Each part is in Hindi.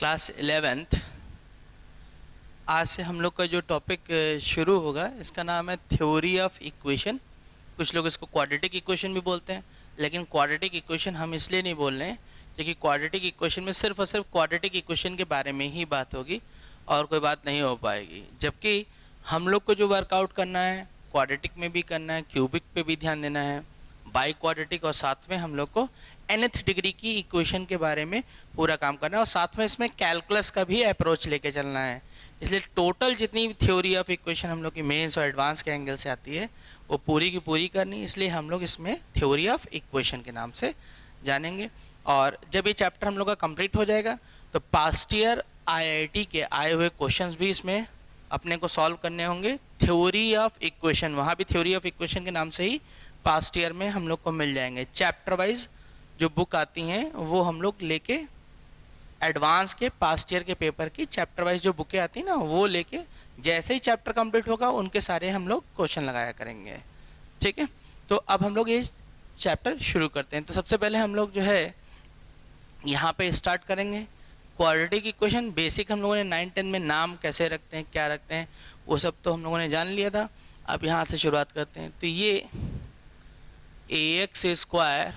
Class 11th। आज से हम लोग का जो टॉपिक शुरू होगा इसका नाम है थ्योरी ऑफ इक्वेशन। कुछ लोग इसको क्वाड्रेटिक इक्वेशन भी बोलते हैं, लेकिन क्वाड्रेटिक इक्वेशन हम इसलिए नहीं बोल रहे हैं क्योंकि क्वाड्रेटिक इक्वेशन में सिर्फ और सिर्फ क्वाड्रेटिक इक्वेशन के बारे में ही बात होगी और कोई बात नहीं हो पाएगी। जबकि हम लोग को जो वर्कआउट करना है क्वाड्रेटिक में भी करना है, क्यूबिक पे भी ध्यान देना है, बाई क्वाड्रेटिक, और साथ में हम लोग को nth डिग्री की इक्वेशन के बारे में पूरा काम करना है और साथ में इसमें कैलकुलस का भी अप्रोच लेके चलना है। इसलिए टोटल जितनी थ्योरी ऑफ इक्वेशन हम लोग की मेंस और एडवांस के एंगल से आती है वो पूरी की पूरी करनी, इसलिए हम लोग इसमें थ्योरी ऑफ इक्वेशन के नाम से जानेंगे। और जब ये चैप्टर हम लोग का कंप्लीट हो जाएगा तो पास्ट ईयर IIT के आए हुए क्वेश्चंस भी इसमें अपने को सॉल्व करने होंगे। थ्योरी ऑफ इक्वेशन, वहाँ भी थ्योरी ऑफ इक्वेशन के नाम से ही पास्ट ईयर में हम लोग को मिल जाएंगे। चैप्टर वाइज जो बुक आती हैं वो हम लोग लेके एडवांस के पास्ट ईयर के पेपर की चैप्टर वाइज जो बुकें आती हैं ना वो लेके जैसे ही चैप्टर कंप्लीट होगा उनके सारे हम लोग क्वेश्चन लगाया करेंगे। ठीक है, तो अब हम लोग ये चैप्टर शुरू करते हैं। तो सबसे पहले हम लोग जो है यहाँ पे स्टार्ट करेंगे क्वाड्रेटिक इक्वेशन। बेसिक हम लोगों ने 9-10 में नाम कैसे रखते हैं, क्या रखते हैं, वो सब तो हम लोगों ने जान लिया था। अब यहाँ से शुरुआत करते हैं। तो ये ax square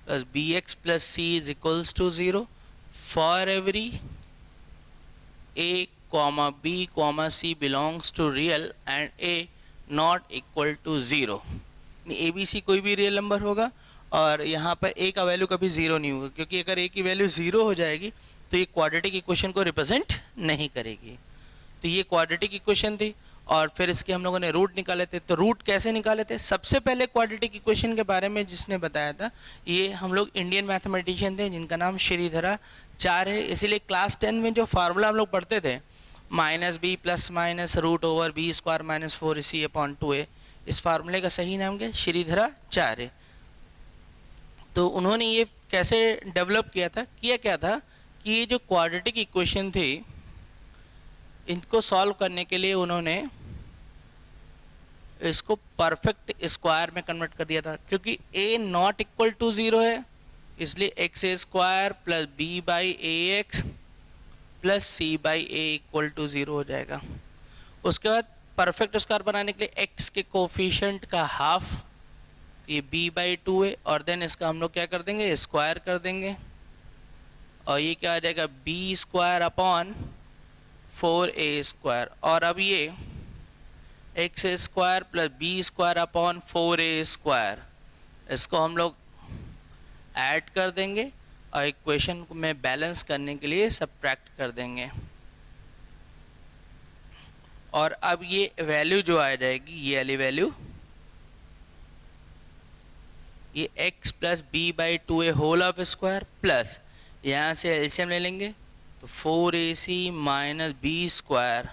plus bx plus c is equals to 0 every एवरी a comma b comma c belongs to real and a not equal to 0। A b c कोई भी रियल नंबर होगा और यहाँ पर a का वैल्यू कभी 0 नहीं होगा, क्योंकि अगर a की वैल्यू 0 हो जाएगी तो ये क्वाड्रेटिक इक्वेशन को रिप्रेजेंट नहीं करेगी। तो ये क्वाड्रेटिक इक्वेशन थी और फिर इसके हम लोगों ने रूट निकाले थे। तो रूट कैसे निकाले थे? सबसे पहले क्वाड्रेटिक इक्वेशन के बारे में जिसने बताया था ये हम लोग इंडियन मैथमेटिशियन थे जिनका नाम श्रीधराचार्य है। इसीलिए क्लास 10 में जो फार्मूला हम लोग पढ़ते थे -b plus minus root over b square minus 4ac upon 2a, इस फार्मूले का सही नाम क्या? श्रीधराचार्य। तो उन्होंने ये कैसे डेवलप किया था? क्या था कि ये जो क्वाड्रेटिक इक्वेशन थी इनको सॉल्व करने के लिए उन्होंने इसको परफेक्ट स्क्वायर में कन्वर्ट कर दिया था। क्योंकि a नॉट इक्वल टू 0 है इसलिए x square plus b by a x plus c by a equal to 0 हो जाएगा। उसके बाद परफेक्ट स्क्वायर बनाने के लिए x के कोफिशिएंट का हाफ, ये b बाई 2 है, और देन इसका हम लोग क्या कर देंगे? स्क्वायर कर देंगे और ये क्या आ जाएगा? b square upon 4a square. और अब ये x square plus b square upon 4a square, इसको हम लोग ऐड कर देंगे और इक्वेशन को में बैलेंस करने के लिए सबट्रैक्ट कर देंगे। और अब ये वैल्यू जो आ जाएगी, ये वाली वैल्यू, ये x plus b by 2a whole of square plus यहाँ से एलसीएम ले लेंगे तो 4ac minus b square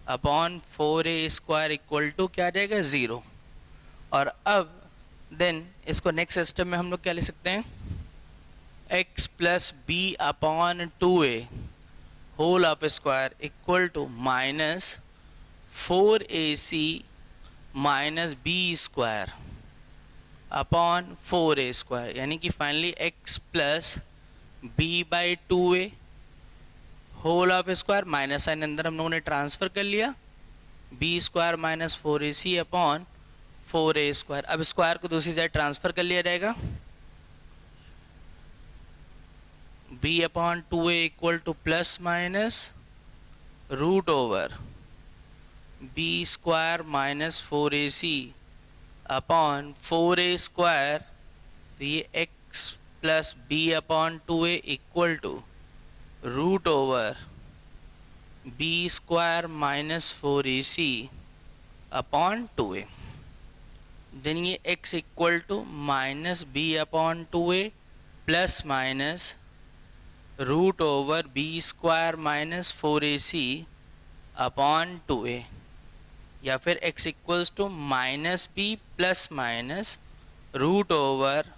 upon 4a square equal to क्या आ जाएगा? 0। और अब देन इसको नेक्स्ट स्टेप में हम लोग क्या ले सकते हैं? x plus b upon 2a whole of square equal to minus 4ac minus b square upon 4a square, यानी कि finally x plus b by 2a whole of square, minus sign अंदर हम लोगों ने ट्रांसफर कर लिया, b square minus 4ac upon 4a square. अब स्क्वायर को दूसरी साइड ट्रांसफर कर लिया जाएगा, b upon 2a equal to plus minus root over b square minus 4ac upon 4a square. तो ये x plus b upon 2a equal to root over b square minus 4ac upon 2a। Then ये x equal to minus b upon 2a plus minus root over b square minus 4ac upon 2a, या फिर x equals to minus b plus minus root over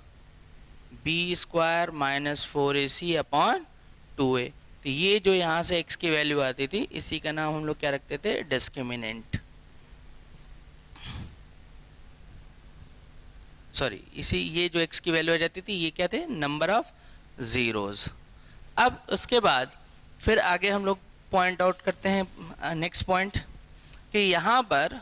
b square minus 4ac upon 2a। तो ये जो यहाँ से x की वैल्यू आती थी इसी का नाम हम लोग क्या रखते थे? डिस्क्रिमिनेंट। सॉरी, इसी ये जो x की वैल्यू आ जाती थी ये क्या थे? Number of zeros. अब उसके बाद फिर आगे हम लोग पॉइंट आउट करते हैं नेक्स्ट पॉइंट कि यहाँ पर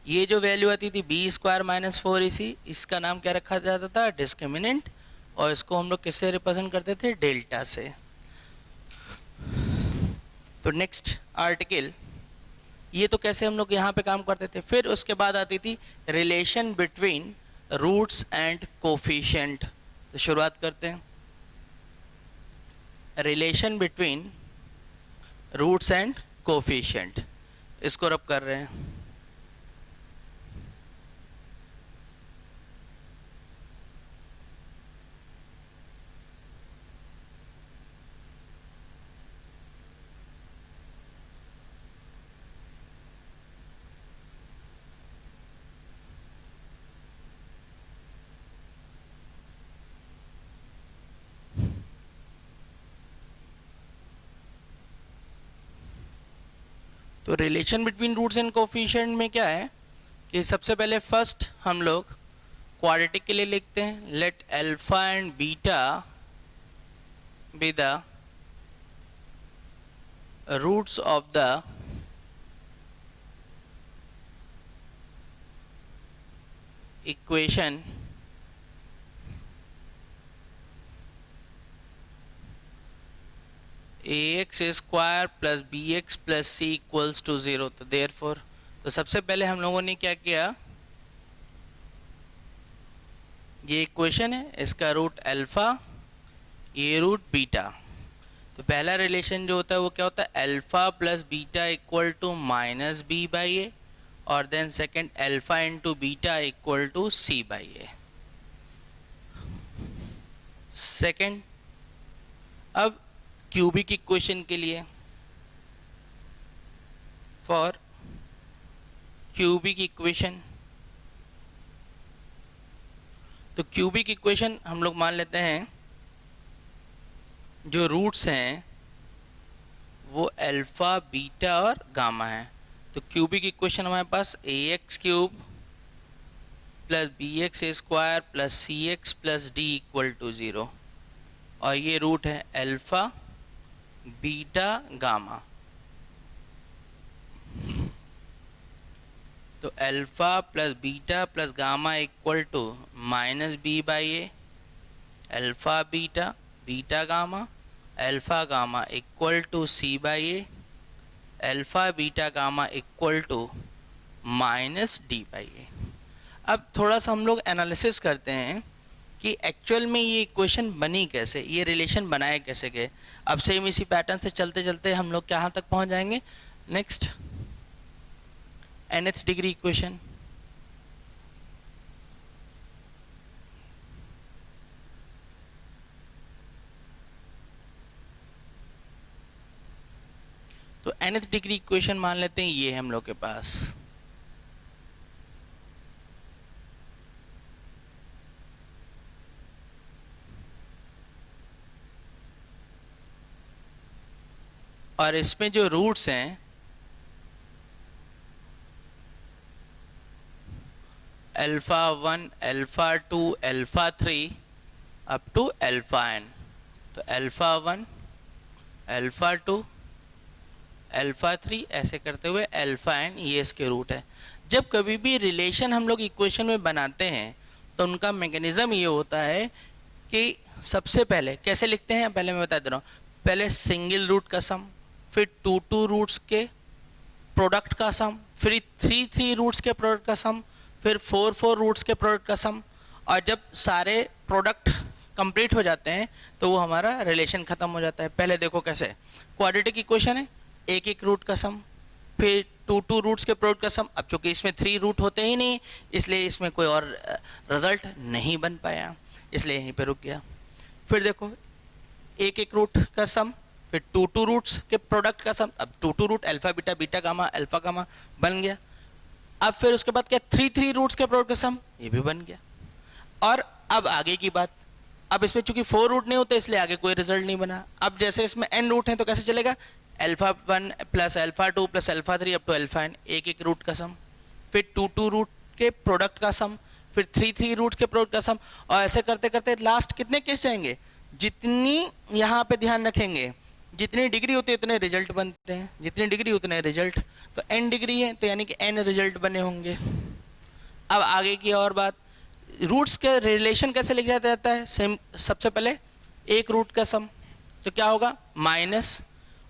ये जो वैल्यू आती थी बी स्क्वायर माइनस 4ac, इसका नाम क्या रखा जाता था, डिस्क्रिमिनेंट, और इसको हम लोग किससे रिप्रेजेंट करते थे, डेल्टा से। तो नेक्स्ट आर्टिकल, ये तो कैसे हम लोग यहाँ पे काम करते थे। फिर उसके बाद आती थी relation between roots and coefficient. तो शुरुआत करते हैं, relation between roots and coefficient, इसको रब कर रहे हैं। तो relation between roots and coefficient में क्या है कि सबसे पहले फर्स्ट हम लोग क्वाड्रेटिक के लिए लिखते हैं, let alpha and beta be the roots of the equation ax square plus bx plus c equals to 0। तो देयरफॉर, तो सबसे पहले हम लोगों ने क्या किया, ये इक्वेशन है, इसका रूट अल्फा, ये रूट बीटा। तो पहला रिलेशन जो होता है वो क्या होता है, alpha plus beta equal to minus B by A, और then second alpha into beta equal to C by A. Second, अब क्यूबिक इक्वेशन के लिए, फॉर क्यूबिक इक्वेशन, तो क्यूबिक इक्वेशन हम लोग मान लेते हैं जो रूट्स हैं वो अल्फा, बीटा और गामा है। तो क्यूबिक इक्वेशन हमारे पास A X cube plus B X square plus C X plus D equal to 0, और ये रूट है अल्फा, बीटा, गामा। तो alpha plus beta plus gamma equal to minus B by A, alpha beta, beta gamma, alpha gamma equal to C by A, alpha beta gamma equal to minus D by A. अब थोड़ा सा हम लोग एनालिसिस करते हैं कि एक्चुअल में ये इक्वेशन बनी कैसे, ये रिलेशन बनाए कैसे गए। अब सेम इसी पैटर्न से चलते चलते हम लोग कहाँ तक पहुँच जाएंगे, नेक्स्ट nth डिग्री इक्वेशन। तो nth डिग्री इक्वेशन मान लेते हैं ये हम लोग के पास, और इसमें जो रूट्स हैं alpha 1, alpha 2, alpha 3 up to alpha n। तो अल्फा 1, अल्फा 2, अल्फा 3 ऐसे करते हुए अल्फा n, ये इसके रूट है। जब कभी भी रिलेशन हम लोग इक्वेशन में बनाते हैं तो उनका मैकेनिज्म ये होता है कि सबसे पहले कैसे लिखते हैं, पहले मैं बता दे रहा हूँ। पहले सिंगल रूट का सम, फिर टू रूट्स के प्रोडक्ट का सम, फिर थ्री रूट्स के प्रोडक्ट का सम, फिर फोर रूट्स के प्रोडक्ट का सम, और जब सारे प्रोडक्ट कंप्लीट हो जाते हैं तो वो हमारा रिलेशन ख़त्म हो जाता है। पहले देखो कैसे, क्वाड्रेटिक इक्वेशन है, एक रूट का सम, फिर टू रूट्स के प्रोडक्ट का सम। अब चूंकि इसमें 3 रूट होते ही नहीं, इसलिए इसमें कोई और रिजल्ट नहीं बन पाया, इसलिए यहीं पे रुक गया। फिर देखो एक रूट का सम, फिर टू रूट्स के प्रोडक्ट का सम। अब two root alpha beta, beta gamma, alpha gamma बन गया। अब फिर उसके बाद क्या, थ्री रूट्स के प्रोडक्ट का सम, ये भी बन गया। और अब आगे की बात, अब इसमें चूंकि 4 रूट नहीं होते इसलिए आगे कोई रिजल्ट नहीं बना। अब जैसे इसमें n रूट है तो कैसे चलेगा, alpha 1 plus alpha 2 plus alpha 3 up to alpha n, एक रूट का सम, फिर टू रूट के प्रोडक्ट का सम, फिर थ्री रूट के प्रोडक्ट का सम, और ऐसे करते करते लास्ट कितने केस जाएंगे, जितनी यहाँ पे ध्यान रखेंगे जितनी डिग्री होती है उतने रिजल्ट बनते हैं, जितनी डिग्री उतने रिजल्ट। तो n डिग्री है तो यानी कि n रिजल्ट बने होंगे। अब आगे की और बात, रूट्स के रिलेशन कैसे लिखा जाता है? सेम, सबसे पहले एक रूट का सम, तो क्या होगा माइनस,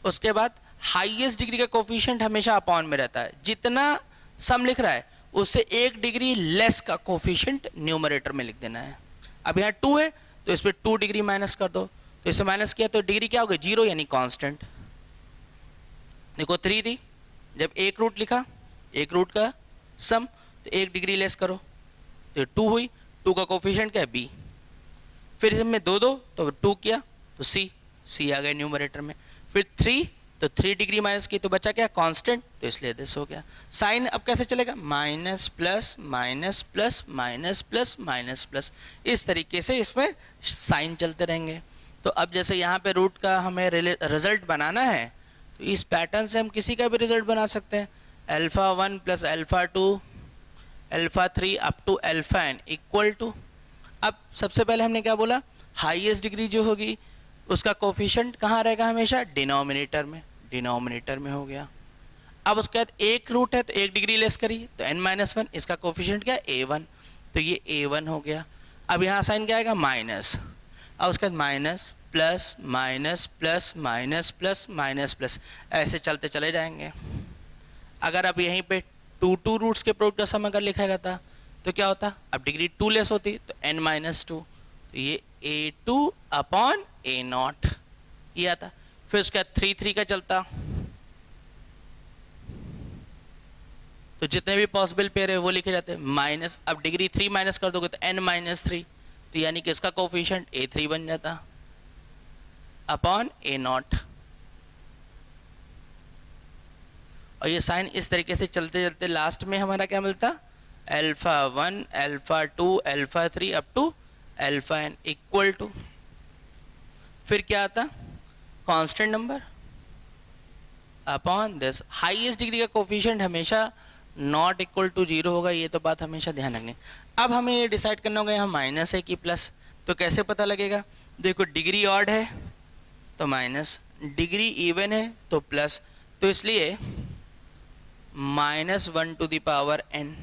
उसके बाद हाईएस्ट डिग्री का कोफिशिएंट हमेशा अपॉन में रहता है, जितना सम लिख रहा है उससे एक डिग्री लेस का कोफिशिएंट न्यूमरेटर में लिख देना है। अब यहाँ 2 है तो इस पर 2 डिग्री माइनस कर दो, तो इसे माइनस किया तो डिग्री क्या हो गई 0 यानी कांस्टेंट। देखो 3 थी, जब एक रूट लिखा, एक रूट का सम, तो एक डिग्री लेस करो तो 2 हुई, 2 का कोफिशिएंट क्या है b, फिर इसमें 2 2 तो 2 किया तो c आ गया न्यूमरेटर में, फिर 3 तो 3 डिग्री माइनस की तो बचा क्या कांस्टेंट, तो इसलिए दिस हो गया। साइन अब कैसे चलेगा, minus plus minus plus minus plus minus plus, इस तरीके से इसमें साइन चलते रहेंगे। तो अब जैसे यहाँ पे रूट का हमें रिजल्ट बनाना है, तो इस पैटर्न से हम किसी का भी रिजल्ट बना सकते हैं। Alpha 1 plus alpha 2 alpha 3 up to alpha n equal to, अब सबसे पहले हमने क्या बोला, हाईएस्ट डिग्री जो होगी उसका कोफिशिएंट कहाँ रहेगा, हमेशा डिनोमिनेटर में, डिनोमिनेटर में हो गया। अब उसके बाद एक रूट है तो एक डिग्री लेस करी तो n-1, इसका कोफिशिएंट क्या है a1, तो ये a1 हो गया। अब यहाँ साइन क्या आएगा माइनस, अब उसके बाद minus plus minus plus minus plus minus plus, ऐसे चलते चले जाएंगे। अगर अब यहीं पे 2 रूट्स के प्रोडक्ट का सम अगर लिखा जाता तो क्या होता, अब डिग्री 2 लेस होती तो n-2, तो ये a2 अपॉन a0 ये आता। फिर उसके बाद 3 का चलता, तो जितने भी पॉसिबल पेयर है वो लिखे जाते हैं माइनस, अब डिग्री 3 माइनस कर दोगे तो n-3, तो यानी कि इसका कोफिशिएंट a3 बन जाता अपॉन a0। और ये साइन इस तरीके से चलते चलते लास्ट में हमारा क्या मिलता, alpha 1 alpha 2 alpha 3 up to alpha n equal to, फिर क्या आता constant number upon this. Highest degree का कोफिशिएंट हमेशा नॉट इक्वल टू 0 होगा, ये तो बात हमेशा ध्यान रखनी। अब हमें ये डिसाइड करना होगा यहाँ माइनस है कि प्लस, तो कैसे पता लगेगा, देखो डिग्री ऑड है तो माइनस, डिग्री इवन है तो प्लस, तो इसलिए -1 टू द पावर n।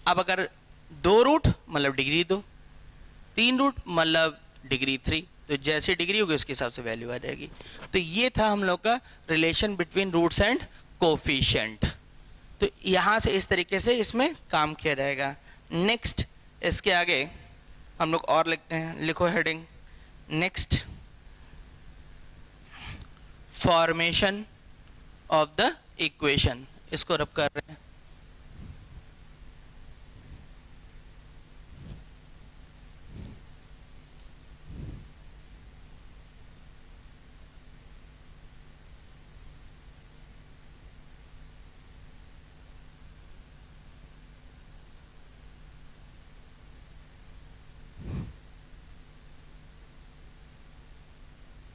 अब अगर 2 रूट मतलब डिग्री 2, 3 रूट मतलब डिग्री 3, तो जैसी डिग्री होगी उसके हिसाब से वैल्यू आ जाएगी। तो ये था हम लोग का relation between roots and coefficient. तो यहाँ से इस तरीके से इसमें काम किया जाएगा। नेक्स्ट इसके आगे हम लोग और लिखते हैं, लिखो heading next, formation of the equation, इसको रब कर रहे हैं।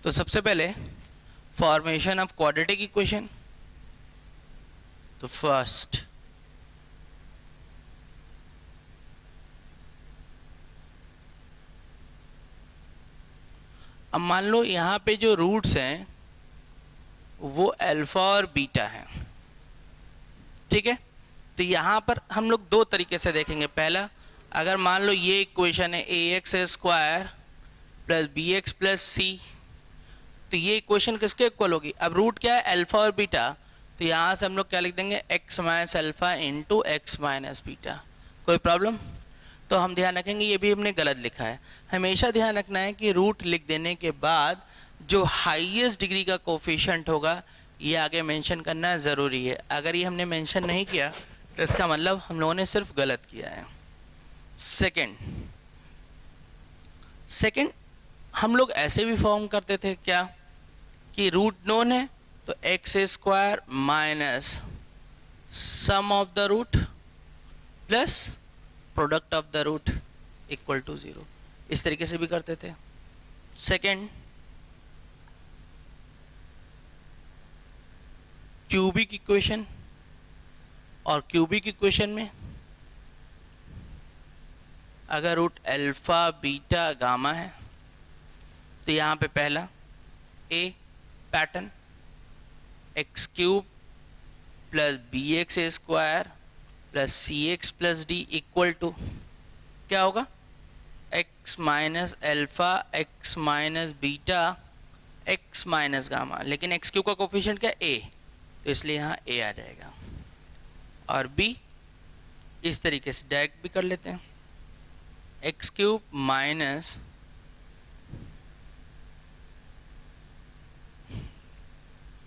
तो सबसे पहले फॉर्मेशन ऑफ क्वाड्रेटिक इक्वेशन, तो फर्स्ट अब मान लो यहाँ पे जो रूट्स हैं वो अल्फा और बीटा हैं, ठीक है। तो यहाँ पर हम लोग 2 तरीके से देखेंगे। पहला, अगर मान लो ये इक्वेशन है ax² प्लस bx प्लस सी, तो ये इक्वेशन किसके इक्वल होगी, अब रूट क्या है अल्फा और बीटा, तो यहाँ से हम लोग क्या लिख देंगे x minus alpha into x minus beta. कोई प्रॉब्लम? तो हम ध्यान रखेंगे ये भी हमने गलत लिखा है। हमेशा ध्यान रखना है कि रूट लिख देने के बाद जो हाईएस्ट डिग्री का कोफिशिएंट होगा ये आगे मेंशन करना ज़रूरी है। अगर ये हमने मेंशन नहीं किया तो इसका मतलब हम लोगों ने सिर्फ गलत किया है। सेकंड हम लोग ऐसे भी फॉर्म करते थे क्या कि रूट नोन है तो x² minus sum of the root plus product of the root equal to 0, इस तरीके से भी करते थे। सेकंड, क्यूबिक इक्वेशन, और क्यूबिक इक्वेशन में अगर रूट अल्फा बीटा गामा है तो यहाँ पे पहला a pattern, X cube plus B X square plus C X plus D equal to क्या होगा, X minus alpha X minus beta X minus gamma, लेकिन एक्स क्यूब का कोफिशिएंट क्या ए, तो इसलिए यहाँ ए आ जाएगा। और बी इस तरीके से डायरेक्ट भी कर लेते हैं, एक्स क्यूब माइनस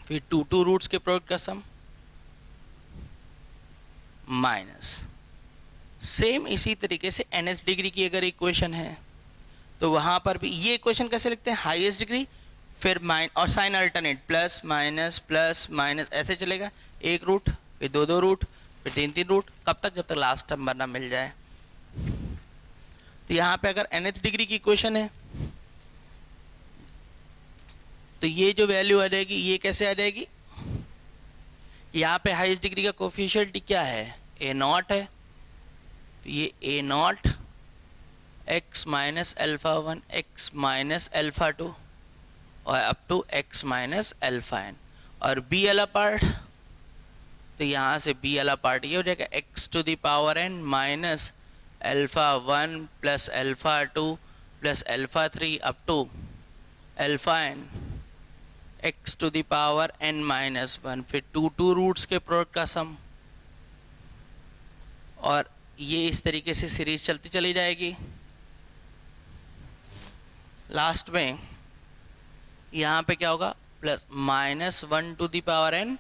फिर टू रूट्स के प्रोडक्ट का सम माइनस, सेम इसी तरीके से nth डिग्री की अगर इक्वेशन है तो वहाँ पर भी ये इक्वेशन कैसे लिखते हैं, हाईएस्ट डिग्री फिर माइन और साइन अल्टरनेट प्लस माइनस ऐसे चलेगा, एक रूट फिर दो रूट फिर तीन रूट, कब तक, जब तक लास्ट नंबर ना मिल जाए। तो यहाँ पे अगर nth डिग्री की इक्वेशन है तो ये जो वैल्यू आ जाएगी ये कैसे आ जाएगी, यहाँ पे हाईएस्ट डिग्री का कोफिशिएंट क्या है, ए नॉट है, तो ये A naught X minus alpha 1 X minus alpha 2 और up to X minus alpha n, और बी वाला पार्ट, तो यहाँ से बी वाला पार्ट ये हो जाएगा X to the power n minus alpha 1 plus alpha 2 plus alpha 3 up to alpha n X to the power n minus 1, फिर टू रूट्स के प्रोडक्ट का सम, और ये इस तरीके से सीरीज चलती चली जाएगी। लास्ट में यहाँ पे क्या होगा, plus minus 1 to the power n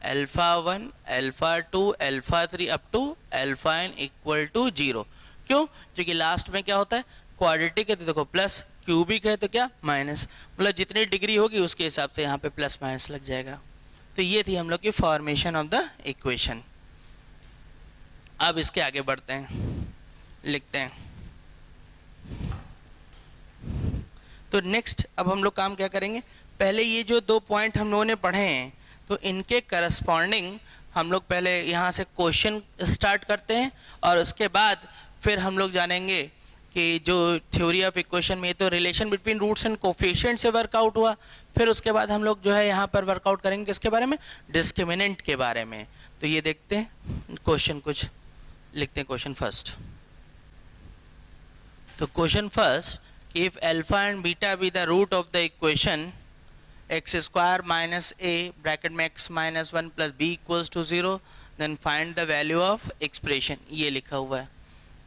alpha 1 alpha 2 alpha 3 up to alpha n equal to 0। क्यों, क्योंकि लास्ट में क्या होता है, क्वाड्रेटिक है तो देखो प्लस, क्यूबिक है तो क्या माइनस, मतलब जितनी डिग्री होगी उसके हिसाब से यहाँ पे प्लस माइनस लग जाएगा। तो ये थी हम लोग की फॉर्मेशन ऑफ द इक्वेशन। अब इसके आगे बढ़ते हैं, लिखते हैं। तो नेक्स्ट अब हम लोग काम क्या करेंगे, पहले ये जो दो पॉइंट हम लोगों ने पढ़े हैं तो इनके करस्पॉन्डिंग हम लोग पहले यहाँ से क्वेश्चन स्टार्ट करते हैं, और उसके बाद फिर हम लोग जानेंगे कि जो थ्योरी ऑफ इक्वेशन में तो relation between roots and coefficient से वर्कआउट हुआ, फिर उसके बाद हम लोग जो है यहाँ पर वर्कआउट करेंगे किसके बारे में, डिस्क्रिमिनेंट के बारे में। तो ये देखते हैं क्वेश्चन, कुछ लिखते हैं क्वेश्चन फर्स्ट। तो question first, if alpha and beta be the root of the equation x square minus A bracket में X minus 1 plus B equals to 0 then find the value of expression, ये लिखा हुआ है।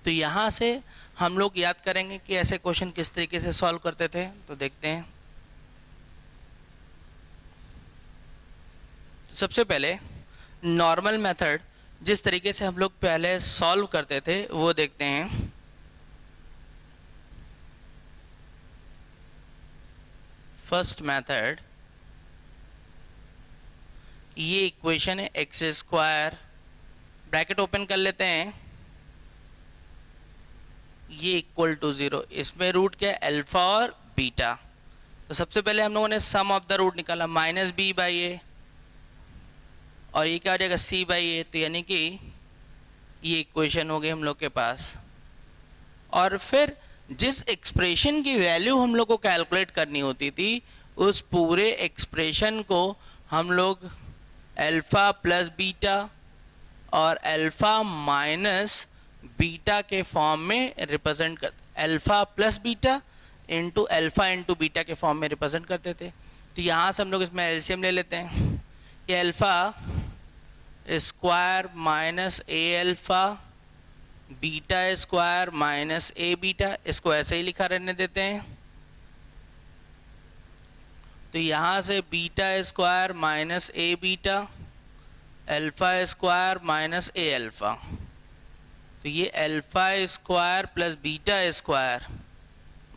तो यहाँ से हम लोग याद करेंगे कि ऐसे क्वेश्चन किस तरीके से सॉल्व करते थे। तो देखते हैं, सबसे पहले नॉर्मल मेथड जिस तरीके से हम लोग पहले सॉल्व करते थे वो देखते हैं। फर्स्ट मेथड, ये इक्वेशन है एक्स स्क्वायर, ब्रैकेट ओपन कर लेते हैं, ये इक्वल टू 0, इसमें रूट क्या है, अल्फा और बीटा। तो सबसे पहले हम लोगों ने सम ऑफ द रूट निकाला माइनस बी बाई ए, और ये क्या हो जाएगा सी बाई ए, तो यानी कि ये इक्वेशन हो गई हम लोग के पास। और फिर जिस एक्सप्रेशन की वैल्यू हम लोग को कैलकुलेट करनी होती थी उस पूरे एक्सप्रेशन को हम लोग अल्फा प्लस बीटा और अल्फा माइनस बीटा के फॉर्म में रिप्रेजेंट कर, alpha plus beta into alpha into beta के फॉर्म में रिप्रेजेंट करते थे। तो यहाँ से हम लोग इसमें एलसीएम ले लेते हैं कि alpha square minus A alpha beta square minus A beta, इसको ऐसे ही लिखा रहने देते हैं। तो यहाँ से beta square minus A beta alpha square minus A alpha, तो ये alpha square plus beta square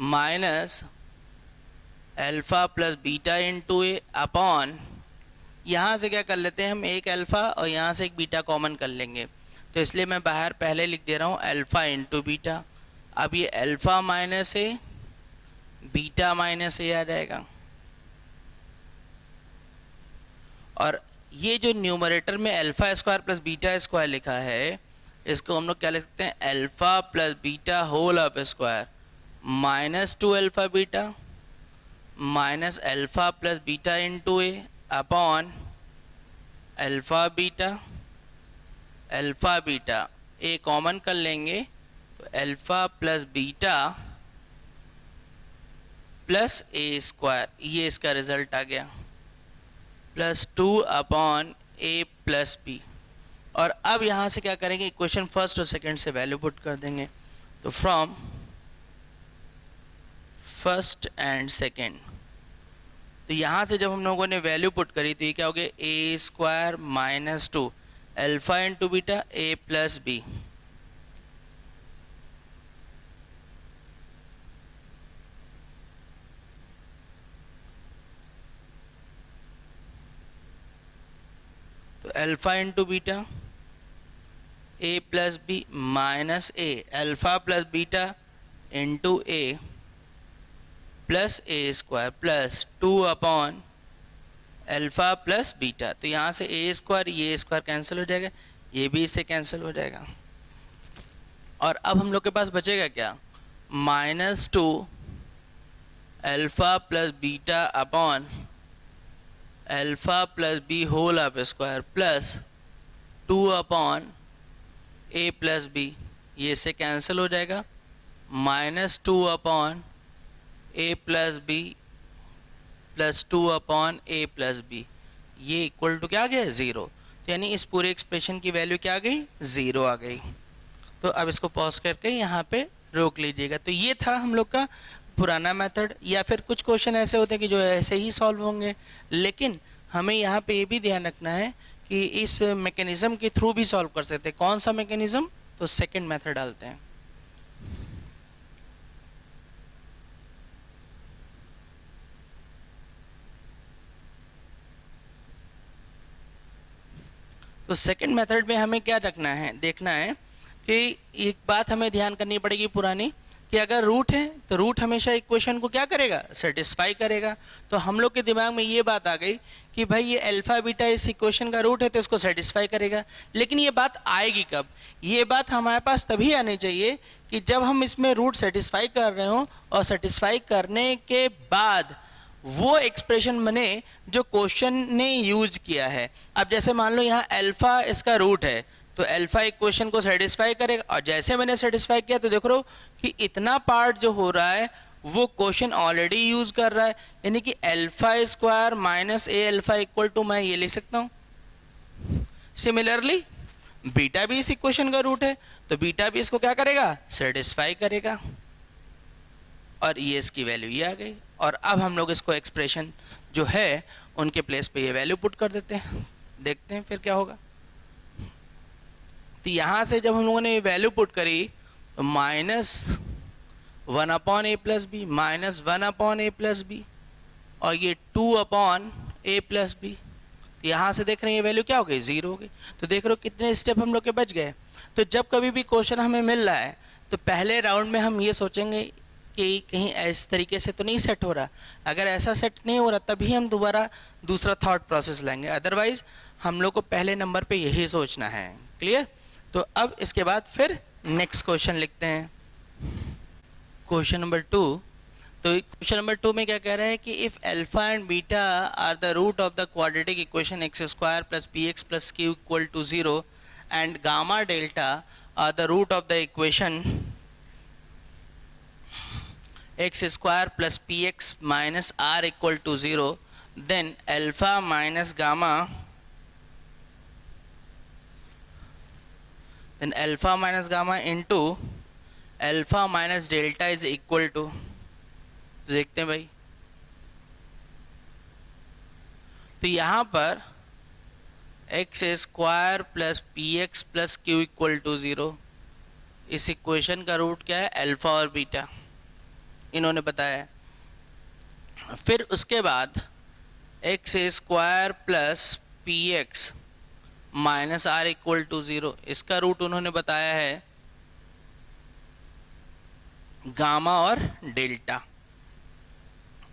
minus alpha plus beta into ए अपॉन, यहाँ से क्या कर लेते हैं हम, एक अल्फा और यहाँ से एक बीटा कॉमन कर लेंगे। तो इसलिए मैं बाहर पहले लिख दे रहा हूँ अल्फा इंटू बीटा। अब ये alpha minus A beta minus a आ जाएगा, और ये जो न्यूमरेटर में alpha square plus beta square लिखा है इसको हम लोग क्या लिख सकते हैं, alpha plus beta whole of square minus 2 alpha beta minus alpha plus beta into A upon alpha beta a common कर लेंगे तो अल्फ़ा प्लस बीटा प्लस ए स्क्वायर, ये इसका रिजल्ट आ गया, plus 2 upon a plus b. और अब यहाँ से क्या करेंगे, इक्वेशन फर्स्ट और सेकंड से वैल्यू पुट कर देंगे। तो फ्रॉम फर्स्ट एंड सेकंड, तो यहाँ से जब हम लोगों ने वैल्यू पुट करी तो ये क्या हो गया, A square minus 2 alpha into beta A plus B, तो alpha into beta A plus B minus A alpha plus beta into A plus A square plus 2 upon alpha plus beta. तो यहाँ से ए स्क्वायर ये स्क्वायर कैंसिल हो जाएगा, ये भी इससे कैंसिल हो जाएगा। और अब हम लोग के पास बचेगा क्या, minus 2 alpha plus beta upon alpha plus b whole of square plus 2 upon a plus b, ये से कैंसिल हो जाएगा, minus 2 upon a plus b plus 2 upon a plus b, ये इक्वल टू क्या आ गया, 0। तो यानी इस पूरे एक्सप्रेशन की वैल्यू क्या आ गई, 0 आ गई। तो अब इसको पॉज करके यहाँ पे रोक लीजिएगा। तो ये था हम लोग का पुराना मेथड, या फिर कुछ क्वेश्चन ऐसे होते हैं कि जो ऐसे ही सॉल्व होंगे, लेकिन हमें यहाँ पे ये भी ध्यान रखना है कि इस मैकेनिज्म के थ्रू भी सॉल्व कर सकते हैं। कौन सा मैकेनिज्म, तो सेकंड मेथड डालते हैं। तो सेकंड मेथड में हमें क्या रखना है, देखना है कि एक बात हमें ध्यान करनी पड़ेगी पुरानी, कि अगर रूट है तो रूट हमेशा इक्वेशन को क्या करेगा, सेटिस्फाई करेगा। तो हम लोग के दिमाग में ये बात आ गई कि भाई ये अल्फ़ा बीटा इस इक्वेशन का रूट है तो इसको सेटिस्फाई करेगा। लेकिन ये बात आएगी कब, ये बात हमारे पास तभी आनी चाहिए कि जब हम इसमें रूट सेटिस्फाई कर रहे हों, और सेटिस्फाई करने के बाद वो एक्सप्रेशन बने जो क्वेश्चन ने यूज किया है। अब जैसे मान लो यहाँ अल्फ़ा इसका रूट है, तो अल्फ़ा इक्वेशन को सेटिस्फाई करेगा, और जैसे मैंने सेटिस्फाई किया तो देख रहे हो कि इतना पार्ट जो हो रहा है वो क्वेश्चन ऑलरेडी यूज कर रहा है, यानी कि alpha square minus A alpha equal to, मैं ये लिख सकता हूँ। सिमिलरली बीटा भी इस इक्वेशन का रूट है, तो बीटा भी इसको क्या करेगा, सेटिस्फाई करेगा, और ये इसकी वैल्यू ये आ गई। और अब हम लोग इसको एक्सप्रेशन जो है उनके प्लेस पे ये वैल्यू पुट कर देते हैं, देखते हैं फिर क्या होगा। तो यहाँ से जब हम लोगों ने ये वैल्यू पुट करी तो minus 1 upon a plus B minus 1 upon a plus b, और ये 2 अपॉन ए प्लस बी, तो यहाँ से देख रहे हैं ये वैल्यू क्या हो गई, 0 हो गई। तो देख रहे हो कितने स्टेप हम लोग के बच गए। तो जब कभी भी क्वेश्चन हमें मिल रहा है तो पहले राउंड में हम ये सोचेंगे कि कहीं इस तरीके से तो नहीं सेट हो रहा, अगर ऐसा सेट नहीं हो रहा तभी हम दोबारा दूसरा थॉट प्रोसेस लेंगे, अदरवाइज हम लोग को पहले नंबर पे यही सोचना है। क्लियर। तो अब इसके बाद फिर नेक्स्ट क्वेश्चन लिखते हैं, क्वेश्चन नंबर 2। तो क्वेश्चन नंबर 2 में क्या कह रहा है कि if alpha and beta are the root of the quadratic equation x square plus p x plus Q equal to 0 and gamma delta are the root of the equation x square plus p x minus r equal to 0, then alpha minus gamma, then alpha minus gamma into alpha minus delta is equal to, तो देखते हैं भाई। तो यहाँ पर x square plus p x plus Q equal to 0, इस इक्वेशन का रूट क्या है, अल्फा और बीटा, इन्होंने बताया है। फिर उसके बाद x square plus p x minus r equal to 0, इसका रूट उन्होंने बताया है गामा और डेल्टा।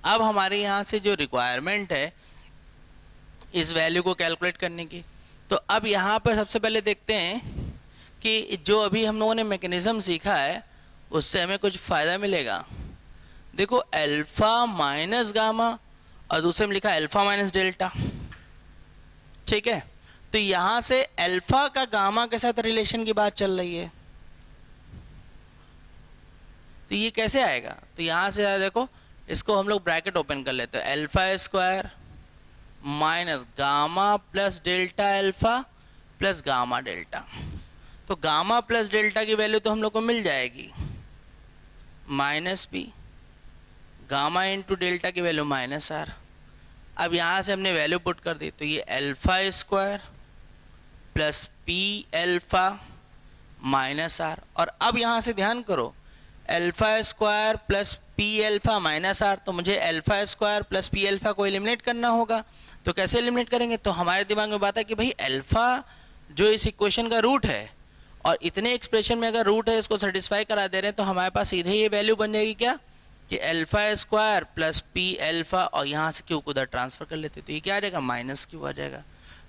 अब हमारे यहाँ से जो रिक्वायरमेंट है इस वैल्यू को कैलकुलेट करने की, तो अब यहाँ पर सबसे पहले देखते हैं कि जो अभी हम लोगों ने मैकेनिज्म सीखा है उससे हमें कुछ फ़ायदा मिलेगा। देखो अल्फा माइनस गामा और दूसरे में लिखा अल्फा माइनस डेल्टा, ठीक है। तो यहां से अल्फा का गामा के साथ रिलेशन की बात चल रही है, तो ये कैसे आएगा? तो यहां से देखो इसको हम लोग ब्रैकेट ओपन कर लेते हैं, alpha square minus gamma plus delta alpha plus gamma delta. तो गामा प्लस डेल्टा की वैल्यू तो हम लोग को मिल जाएगी minus b, gamma into delta की वैल्यू माइनस आर। अब यहाँ से हमने वैल्यू पुट कर दी, तो ये alpha square plus p alpha minus r. और अब यहाँ से ध्यान करो, alpha square plus p alpha minus r, तो मुझे alpha square plus p alpha को एलिमिनेट करना होगा। तो कैसे एलिमिनेट करेंगे? तो हमारे दिमाग में बात है कि भाई अल्फा जो इस इक्वेशन का रूट है और इतने एक्सप्रेशन में अगर रूट है इसको सेटिस्फाई करा दे रहे हैं, तो हमारे पास सीधे ये वैल्यू बन जाएगी क्या कि alpha square plus p alpha, और यहाँ से क्यू को उधर ट्रांसफर कर लेते, तो ये क्या आ जाएगा माइनस क्यू आ जाएगा।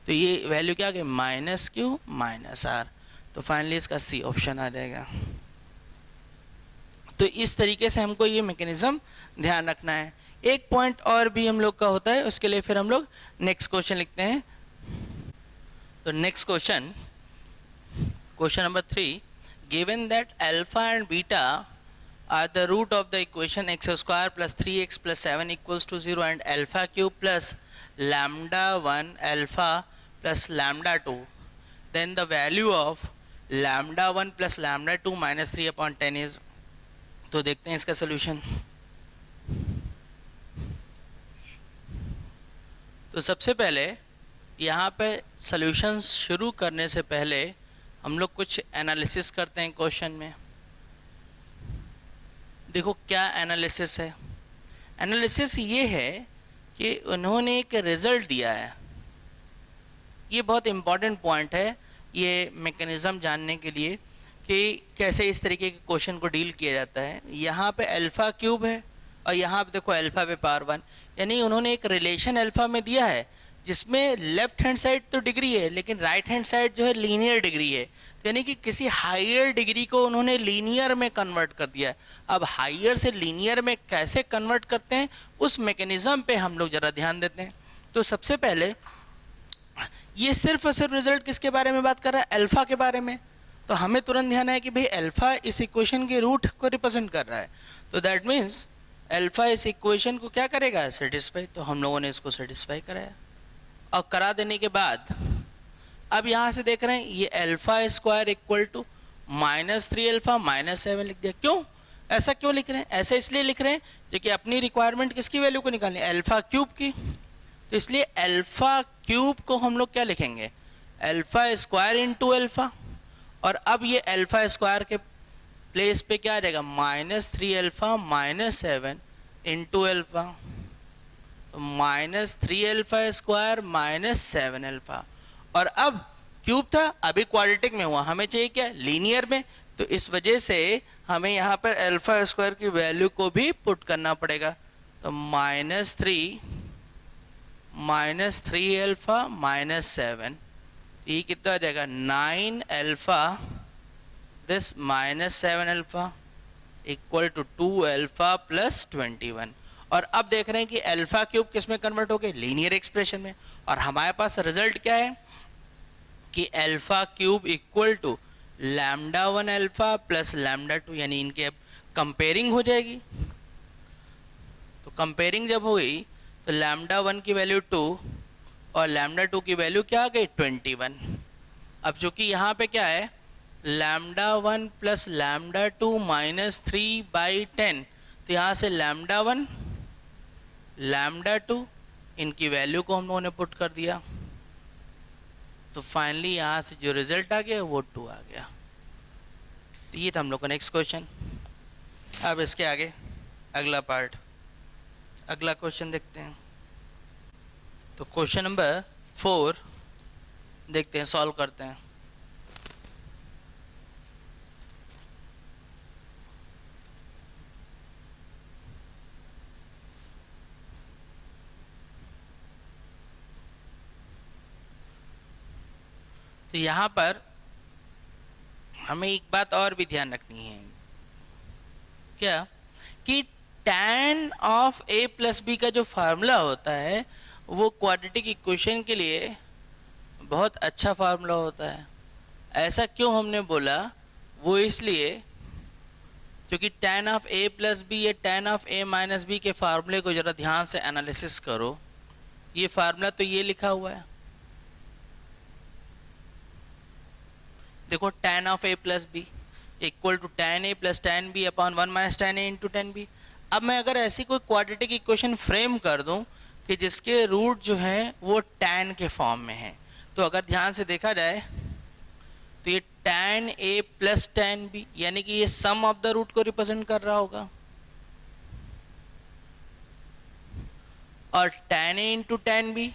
तो ये वैल्यू क्या आ गई माइनस क्यू माइनस आर। तो फाइनली इसका सी ऑप्शन आ जाएगा। तो इस तरीके से हमको ये मैकेनिज्म ध्यान रखना है। एक पॉइंट और भी हम लोग का होता है, उसके लिए फिर हम लोग नेक्स्ट क्वेश्चन लिखते हैं। तो next question, question number 3, given that alpha and beta are the root of the equation x square plus 3x plus 7 equals to 0 and alpha cube plus lambda 1 alpha plus lambda 2, then the value of lambda 1 plus lambda 2 minus 3 upon 10 is। तो देखते हैं इसका सोल्यूशन। तो सबसे पहले यहाँ पे सोल्यूशन शुरू करने से पहले हम लोग कुछ एनालिसिस करते हैं क्वेश्चन में। देखो क्या एनालिसिस है। एनालिसिस ये है कि उन्होंने एक रिजल्ट दिया है, ये बहुत इम्पॉर्टेंट पॉइंट है ये मैकेनिज्म जानने के लिए कि कैसे इस तरीके के क्वेश्चन को डील किया जाता है। यहाँ पे अल्फा क्यूब है और यहाँ पे देखो अल्फा पे पावर 1, यानी उन्होंने एक रिलेशन अल्फा में दिया है जिसमें लेफ्ट हैंड साइड तो डिग्री है लेकिन राइट हैंड साइड जो है लीनियर डिग्री है, यानी कि किसी हायर डिग्री को उन्होंने लीनियर में कन्वर्ट कर दिया है। अब हायर से लीनियर में कैसे कन्वर्ट करते हैं उस मैकेनिज्म पे हम लोग जरा ध्यान देते हैं। तो सबसे पहले ये सिर्फ और सिर्फ रिजल्ट किसके बारे में बात कर रहा है? अल्फा के बारे में। तो हमें तुरंत ध्यान है कि भाई अल्फा इस इक्वेशन के रूट को रिप्रेजेंट कर रहा है, तो दैट मीन्स अल्फा इस इक्वेशन को क्या करेगा सेटिस्फाई। तो हम लोगों ने इसको सेटिस्फाई कराया और करा देने के बाद अब यहाँ से देख रहे हैं ये alpha square equal to minus 3 alpha minus 7 लिख दिया। क्यों ऐसा क्यों लिख रहे हैं? ऐसे इसलिए लिख रहे हैं क्योंकि अपनी रिक्वायरमेंट किसकी वैल्यू को निकालनी है, अल्फा क्यूब की। तो इसलिए अल्फा क्यूब को हम लोग क्या लिखेंगे, अल्फा स्क्वायर इंटू अल्फा। और अब ये अल्फा स्क्वायर के प्लेस पे क्या आ जाएगा minus 3 alpha minus 7 into alpha, तो minus 3 alpha square minus 7 alpha. और अब क्यूब था अभी क्वाड्रेटिक में हुआ, हमें चाहिए क्या लीनियर में, तो इस वजह से हमें यहाँ पर अल्फा स्क्वायर की वैल्यू को भी पुट करना पड़ेगा। तो माइनस 3 अल्फा माइनस 7, ये कितना आ जाएगा 9 alpha this minus 7 alpha equal to 2 alpha plus 21। और अब देख रहे हैं कि अल्फा क्यूब किस में कन्वर्ट हो गए, लीनियर एक्सप्रेशन में। और हमारे पास रिजल्ट क्या है कि alpha cube equal to lambda 1 alpha plus lambda 2, यानी इनके अब कंपेयरिंग हो जाएगी। तो कंपेयरिंग जब हुई तो लैम्डा 1 की वैल्यू 2 और लैम्डा 2 की वैल्यू क्या आ गई 21। अब चूंकि यहाँ पे क्या है लैम्डा 1 प्लस लैम्डा 2 माइनस 3/10, तो यहाँ से लैम्डा 1 लैम्डा 2 इनकी वैल्यू को हम लोगों ने पुट कर दिया। तो फाइनली यहाँ से जो रिजल्ट आ गया वो 2 आ गया। तो ये था हम लोग का नेक्स्ट क्वेश्चन। अब इसके आगे अगला पार्ट, अगला क्वेश्चन देखते हैं। तो क्वेश्चन नंबर 4 देखते हैं, सॉल्व करते हैं। तो यहाँ पर हमें एक बात और भी ध्यान रखनी है, क्या कि tan of a plus b का जो फार्मूला होता है वो क्वाड्रेटिक इक्वेशन के लिए बहुत अच्छा फार्मूला होता है। ऐसा क्यों हमने बोला? वो इसलिए क्योंकि tan of a plus b या tan of a minus b के फार्मूले को ज़रा ध्यान से एनालिसिस करो। ये फार्मूला तो ये लिखा हुआ है, देखो tan of a plus B equal to tan a plus tan b upon 1 minus tan a into tan b। अब मैं अगर ऐसी कोई क्वाड्रेटिक इक्वेशन फ्रेम कर दूं कि जिसके रूट जो है वो tan के फॉर्म में है, तो अगर ध्यान से देखा जाए तो ये tan a plus tan b यानी कि ये सम ऑफ द रूट को रिप्रेजेंट कर रहा होगा, और tan a into tan b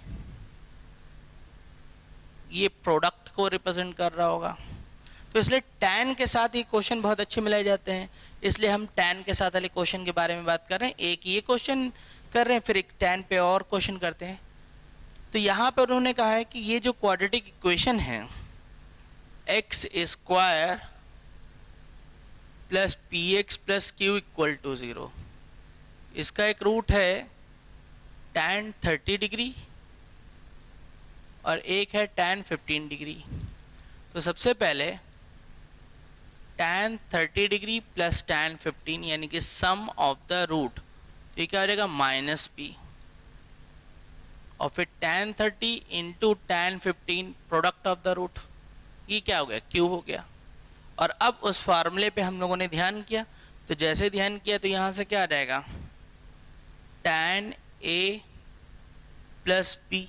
ये प्रोडक्ट को रिप्रेजेंट कर रहा होगा। तो इसलिए tan के साथ ये क्वेश्चन बहुत अच्छे मिलाए जाते हैं, इसलिए हम tan के साथ वाले क्वेश्चन के बारे में बात कर रहे हैं। एक ये क्वेश्चन कर रहे हैं, फिर एक tan पे और क्वेश्चन करते हैं। तो यहाँ पर उन्होंने कहा है कि ये जो क्वाड्रेटिक इक्वेशन है x square plus p x plus Q equal to 0, इसका एक रूट है tan 30 डिग्री और एक है tan 15 डिग्री। तो सबसे पहले tan 30 डिग्री प्लस tan 15 यानी कि सम ऑफ द रूट, तो ये क्या हो जाएगा माइनस पी, और फिर tan 30 into tan 15 product of the root, ये क्या हो गया q हो गया। और अब उस फार्मूले पे हम लोगों ने ध्यान किया, तो जैसे ध्यान किया तो यहाँ से क्या आ जाएगा tan a plus b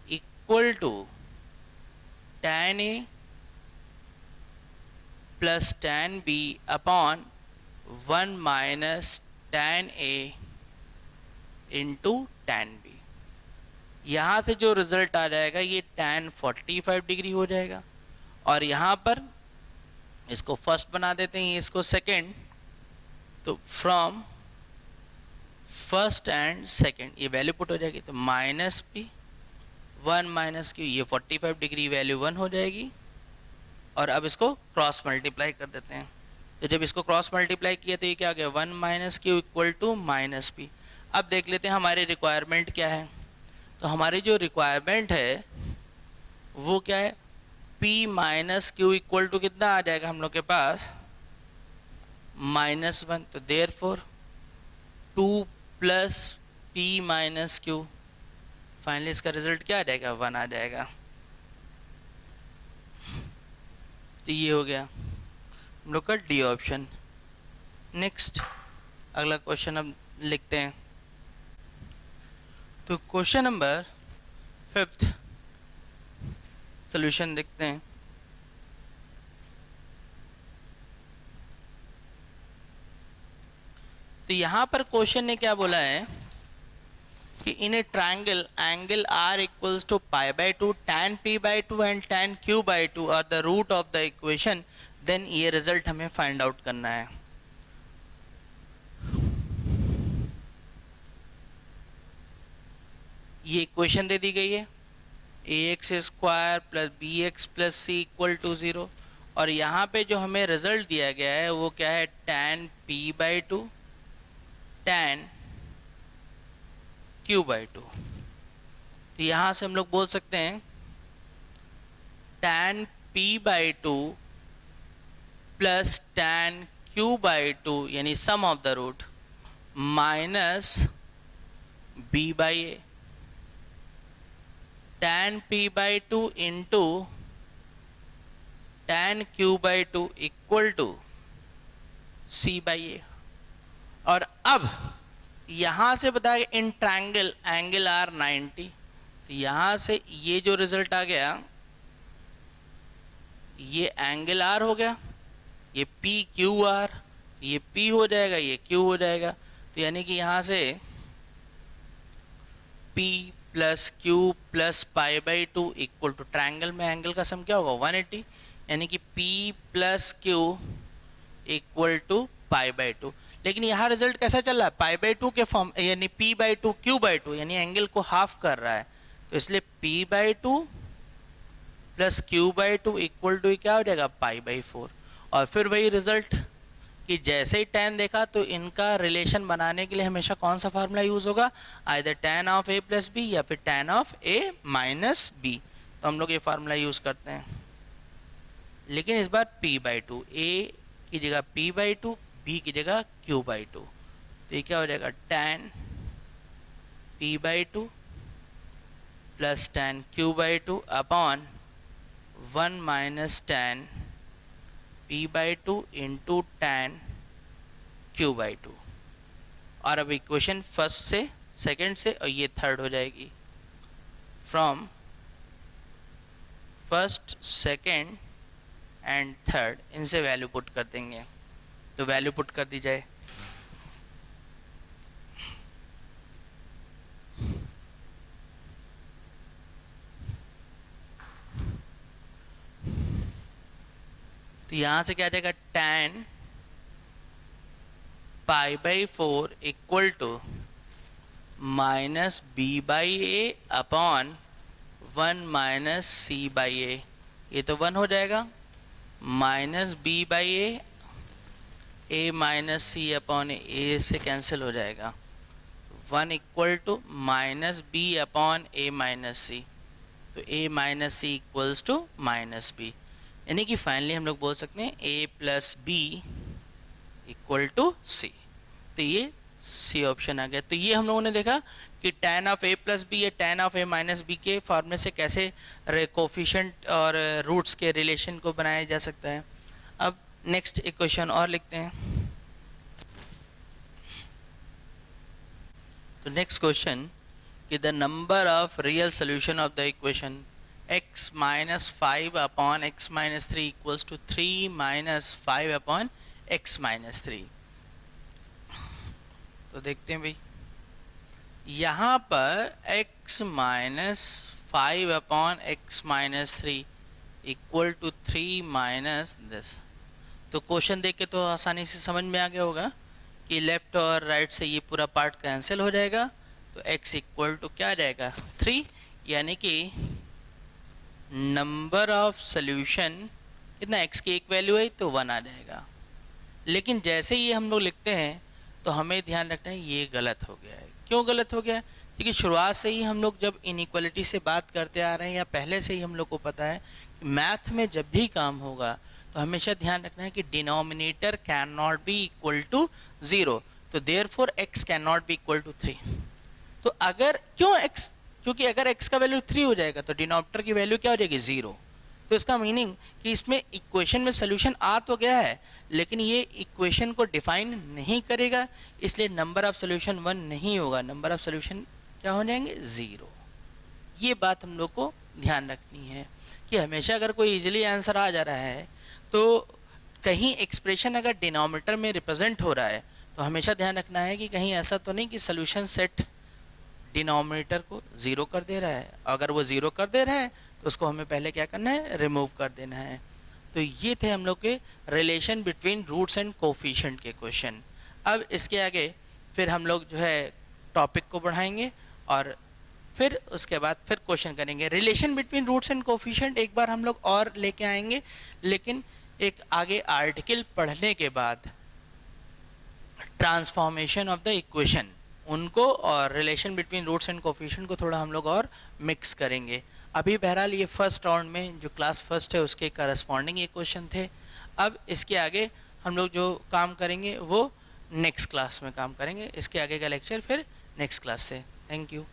equal to tan a plus tan b upon 1 minus tan a into tan b। यहाँ से जो रिजल्ट आ जाएगा ये tan 45 डिग्री हो जाएगा, और यहाँ पर इसको फर्स्ट बना देते हैं, इसको सेकंड, तो फ्रॉम फर्स्ट एंड सेकंड ये वैल्यू पुट हो जाएगी, तो माइनस पी 1 माइनस क्यू, ये 45 डिग्री वैल्यू 1 हो जाएगी। और अब इसको क्रॉस मल्टीप्लाई कर देते हैं, तो जब इसको क्रॉस मल्टीप्लाई किया तो ये क्या आ गया 1 minus q equal to minus p. अब देख लेते हैं हमारी रिक्वायरमेंट क्या है। तो हमारी जो रिक्वायरमेंट है वो क्या है, p minus q equal to कितना आ जाएगा हम लोग के पास -1, तो therefore 2 plus p minus q, finally इसका रिजल्ट क्या आ जाएगा 1 आ जाएगा। तो ये हो गया हम लोग का डी ऑप्शन। नेक्स्ट अगला क्वेश्चन अब लिखते हैं। तो क्वेश्चन नंबर 5 सॉल्यूशन देखते हैं। तो यहाँ पर क्वेश्चन ने क्या बोला है कि in a triangle angle R equals to π/2 tan p/2 and tan q/2 are the root of the equation, then ये रिजल्ट हमें फाइंड आउट करना है। ये इक्वेशन दे दी गई है ax square plus bx plus C equal to 0, और यहाँ पे जो हमें रिजल्ट दिया गया है वो क्या है tan p/2 tan q/2। तो यहाँ से हम लोग बोल सकते हैं tan p/2 plus tan q/2 यानी sum of the root minus b/a, tan p/2 into tan q/2 equal to c/a। और अब यहाँ से बताया इन ट्रायंगल एंगल आर 90, तो यहाँ से ये जो रिजल्ट आ गया ये एंगल आर हो गया, ये पी क्यू आर, ये पी हो जाएगा ये क्यू हो जाएगा। तो यानी कि यहाँ से P plus Q plus π/2 equal to triangle में एंगल का सम क्या होगा 180, यानी कि p plus Q equal to π/2। लेकिन यहाँ रिजल्ट कैसा चल रहा है π/2 के फॉर्म, यानी p/2 q/2 यानी एंगल को हाफ कर रहा है, तो इसलिए p/2 plus q/2 equal to क्या हो जाएगा π/4। और फिर वही रिजल्ट कि जैसे ही tan देखा तो इनका रिलेशन बनाने के लिए हमेशा कौन सा फार्मूला यूज़ होगा, either tan of a plus b या फिर tan of a minus b. तो हम लोग ये फार्मूला यूज़ करते हैं, लेकिन इस बार p/2, a की जगह p/2, b की जगह q/2। तो ये क्या हो जाएगा, tan p/2 plus tan q/2 upon 1 minus tan p/2 into tan q/2। और अब इक्वेशन फर्स्ट से सेकंड से और ये थर्ड हो जाएगी, from first second and third, इनसे वैल्यू पुट कर देंगे। तो वैल्यू पुट कर दी जाए, तो यहां से क्या आ जाएगा, tan π/4 equal to minus b/a upon 1 minus c/a। ये तो 1 हो जाएगा, minus b/a, a minus C upon A से कैंसिल हो जाएगा, 1 equal to minus b upon a minus C. तो a minus C equals to minus B, यानी कि फाइनली हम लोग बोल सकते हैं a plus B equal to C. तो ये सी ऑप्शन आ गया। तो ये हम लोगों ने देखा कि tan of a plus b या tan of a minus b के फॉर्मूले से कैसे कोफिशिएंट और रूट्स के रिलेशन को बनाया जा सकता है। अब नेक्स्ट एक क्वेश्चन और लिखते हैं। तो नेक्स्ट क्वेश्चन कि the number of real solution of the equation x minus 5 upon x minus 3 equals to 3 minus 5 upon x minus 3। तो देखते हैं भाई, यहाँ पर x minus 5 upon x minus 3 equal to 3 minus this. तो क्वेश्चन देख के तो आसानी से समझ में आ गया होगा कि लेफ्ट और राइट से ये पूरा पार्ट कैंसिल हो जाएगा। तो x इक्वल टू क्या आ जाएगा, 3, यानी कि नंबर ऑफ सोल्यूशन कितना, x की एक वैल्यू है तो 1 आ जाएगा। लेकिन जैसे ही हम लोग लिखते हैं तो हमें ध्यान रखना है ये गलत हो गया है। क्यों गलत हो गया है, क्योंकि शुरुआत से ही हम लोग जब इनइक्वालिटी से बात करते आ रहे हैं या पहले से ही हम लोग को पता है कि मैथ में जब भी काम होगा तो हमेशा ध्यान रखना है कि denominator can not be equal to 0। तो therefore x can not be equal to 3। तो अगर क्यों x, क्योंकि अगर x का वैल्यू 3 हो जाएगा तो डिनोमिनेटर की वैल्यू क्या हो जाएगी, 0। तो इसका मीनिंग कि इसमें इक्वेशन में सोल्यूशन आ तो गया है लेकिन ये इक्वेशन को डिफाइन नहीं करेगा, इसलिए नंबर ऑफ सोल्यूशन 1 नहीं होगा, नंबर ऑफ सोल्यूशन क्या हो जाएंगे, 0। ये बात हम लोग को ध्यान रखनी है कि हमेशा अगर कोई इजीली आंसर आ जा रहा है तो कहीं एक्सप्रेशन अगर डिनोमिनेटर में रिप्रेजेंट हो रहा है तो हमेशा ध्यान रखना है कि कहीं ऐसा तो नहीं कि सोल्यूशन सेट डिनोमिनेटर को 0 कर दे रहा है। अगर वो 0 कर दे रहा है तो उसको हमें पहले क्या करना है, रिमूव कर देना है। तो ये थे हम लोग के relation between roots and coefficient के क्वेश्चन। अब इसके आगे फिर हम लोग जो है टॉपिक को बढ़ाएंगे और फिर उसके बाद फिर क्वेश्चन करेंगे। Relation between roots and coefficient एक बार हम लोग और लेके आएंगे, लेकिन एक आगे आर्टिकल पढ़ने के बाद ट्रांसफॉर्मेशन ऑफ द इक्वेशन उनको और relation between roots and coefficient को थोड़ा हम लोग और मिक्स करेंगे। अभी बहरहाल ये फर्स्ट राउंड में जो क्लास फर्स्ट है उसके करस्पॉन्डिंग ये क्वेश्चन थे। अब इसके आगे हम लोग जो काम करेंगे वो नेक्स्ट क्लास में काम करेंगे। इसके आगे का लेक्चर फिर नेक्स्ट क्लास से। Thank you.